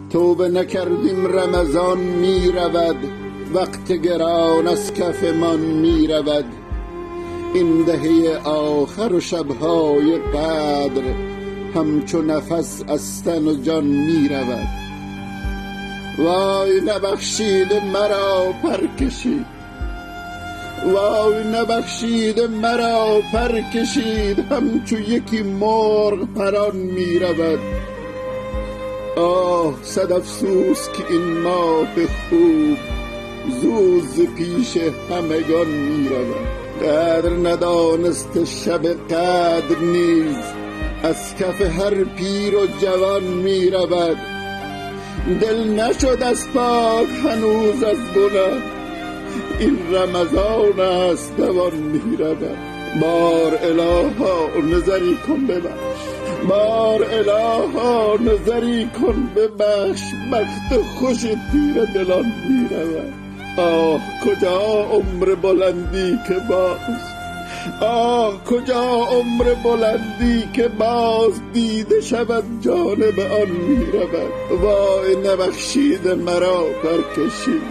توبه نکردیم رمضان می رود، وقت گران از کفمان می رود. این دهه آخر و شبهای قدر همچو نفس از تن و جان می رود. وای نبخشید مرا پر کشید، وای نبخشید مرا پر کشید، همچو یکی مرغ پران می رود. آه صد افسوس که این ماه خوب زوز پیش همگان می رود. قدر ندانست شب قدر نیز از کف هر پیر و جوان می رود. دل نشد از پاک هنوز از گناه، این رمضان است دوان می رود. بار الها نظری کن ببخش، بار الها نظری کن ببخش، بخت خوش تیر دلان می رود. آه کجا عمر بلندی که باز، آه کجا عمر بلندی که باز دیده شود جانب آن می رود. وای نبخشید مرا پر کشید،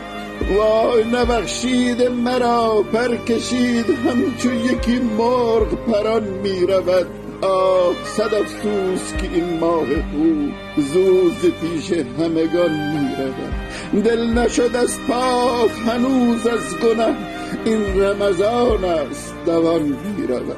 وای نبخشید مرا پر کشید، همچو یکی مرغ پران می رود. آه صد افسوس که این ماه خوب زوز پیش همگان می رود. دل نشد از پاک هنوز از گناه، این رمضان است دوان می رود.